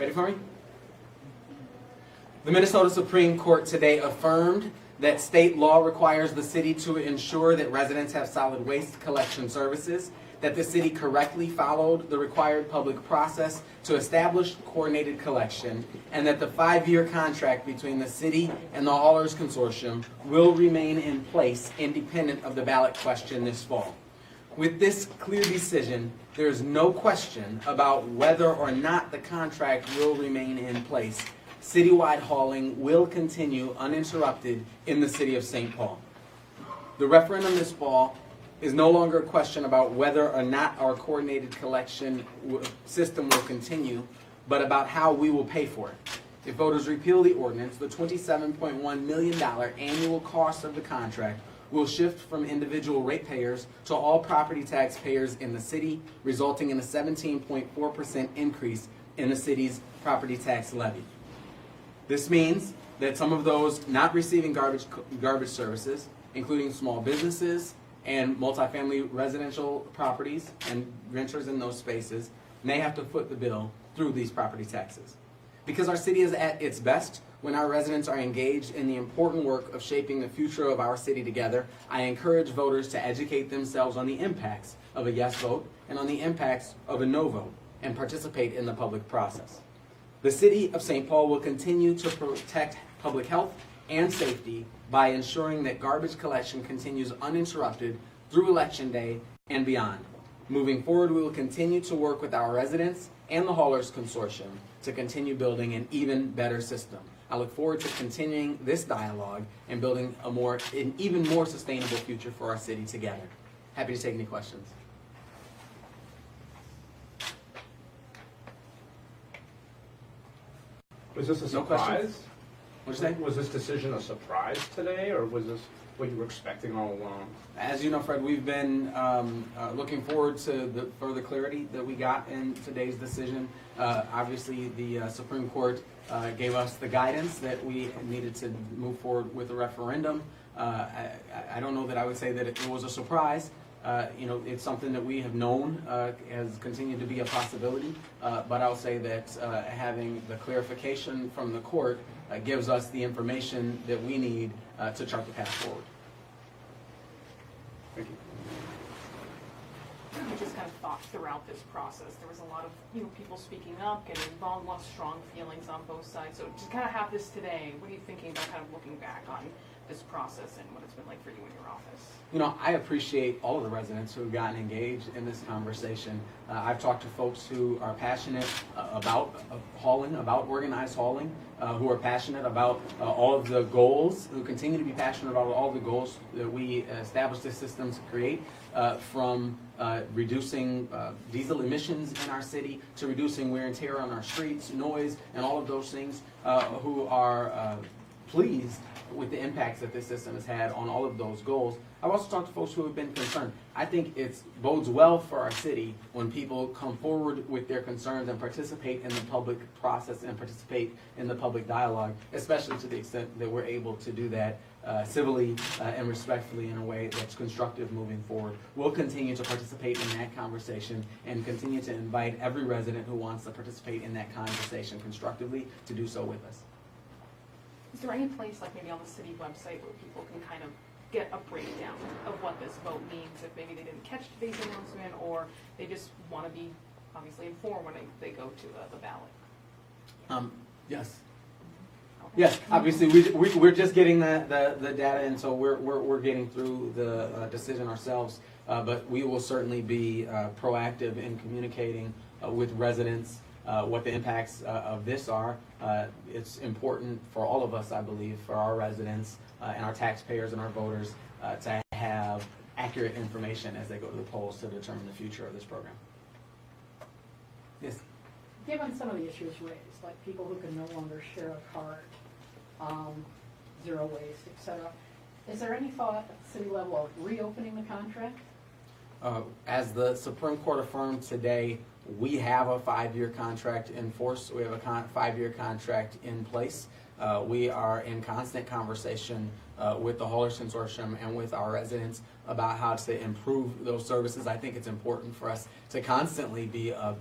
Ready for me? The Minnesota Supreme Court today affirmed that state law requires the city to ensure that residents have solid waste collection services, that the city correctly followed the required public process to establish coordinated collection, and that the 5-year contract between the city and the Haulers Consortium will remain in place independent of the ballot question this fall. With this clear decision, there is no question about whether or not the contract will remain in place. Citywide hauling will continue uninterrupted in the city of St. Paul. The referendum this fall is no longer a question about whether or not our coordinated collection system will continue, but about how we will pay for it. If voters repeal the ordinance, the $27.1 million annual cost of the contract will shift from individual ratepayers to all property tax payers in the city, resulting in a 17.4% increase in the city's property tax levy. This means that some of those not receiving garbage services, including small businesses and multifamily residential properties and renters in those spaces, may have to foot the bill through these property taxes. Because our city is at its best when our residents are engaged in the important work of shaping the future of our city together, I encourage voters to educate themselves on the impacts of a yes vote and on the impacts of a no vote and participate in the public process. The city of St. Paul will continue to protect public health and safety by ensuring that garbage collection continues uninterrupted through Election Day and beyond. Moving forward, we will continue to work with our residents and the Haulers Consortium to continue building an even better system. I look forward to continuing this dialogue and building an even more sustainable future for our city together. Happy to take any questions. Was this a No questions? surprise? What'd you say? Was this decision a surprise today, or was this what you were expecting all along? As you know, Fred, we've been looking forward to the further clarity that we got in today's decision. Obviously, the Supreme Court gave us the guidance that we needed to move forward with a referendum. I don't know that I would say that it was a surprise. It's something that we have known has continued to be a possibility, but I'll say that having the clarification from the court gives us the information that we need to chart the path forward. Thank you. We just kind of thought throughout this process, there was a lot of people speaking up, getting involved, a lot of strong feelings on both sides. So to kind of have this today, what are you thinking about kind of looking back on this process and what it's been like for you in your office? I appreciate all of the residents who have gotten engaged in this conversation. I've talked to folks who are passionate about hauling, about organized hauling, who are passionate about all of the goals, who continue to be passionate about all the goals that we established this system to create, from reducing diesel emissions in our city to reducing wear and tear on our streets, noise, and all of those things, who are pleased with the impacts that this system has had on all of those goals. I've also talked to folks who have been concerned. I think it bodes well for our city when people come forward with their concerns and participate in the public process and participate in the public dialogue, especially to the extent that we're able to do that civilly and respectfully in a way that's constructive moving forward. We'll continue to participate in that conversation and continue to invite every resident who wants to participate in that conversation constructively to do so with us. Is there any place, like maybe on the city website, where people can kind of get a breakdown of what this vote means if maybe they didn't catch today's announcement or they just want to be obviously informed when they go to the ballot? Yes. Okay. Yes, obviously we're just getting the data, and so we're getting through the decision ourselves. But we will certainly be proactive in communicating with residents what the impacts of this are. It's important for all of us, I believe, for our residents and our taxpayers and our voters to have accurate information as they go to the polls to determine the future of this program. Yes. Given some of the issues raised, like people who can no longer share a cart, zero waste, et cetera, is there any thought at the city level of reopening the contract? As the Supreme Court affirmed today, we have a 5-year contract in force. We have a 5-year contract in place. We are in constant conversation with the Hauler Consortium and with our residents about how to improve those services. I think it's important for us to constantly be a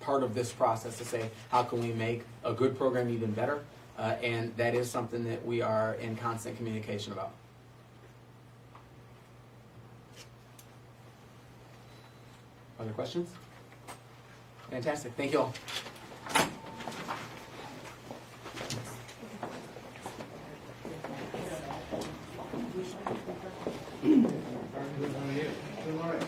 part of this process to say, how can we make a good program even better? And that is something that we are in constant communication about. Other questions? Fantastic. Thank you all. Good morning.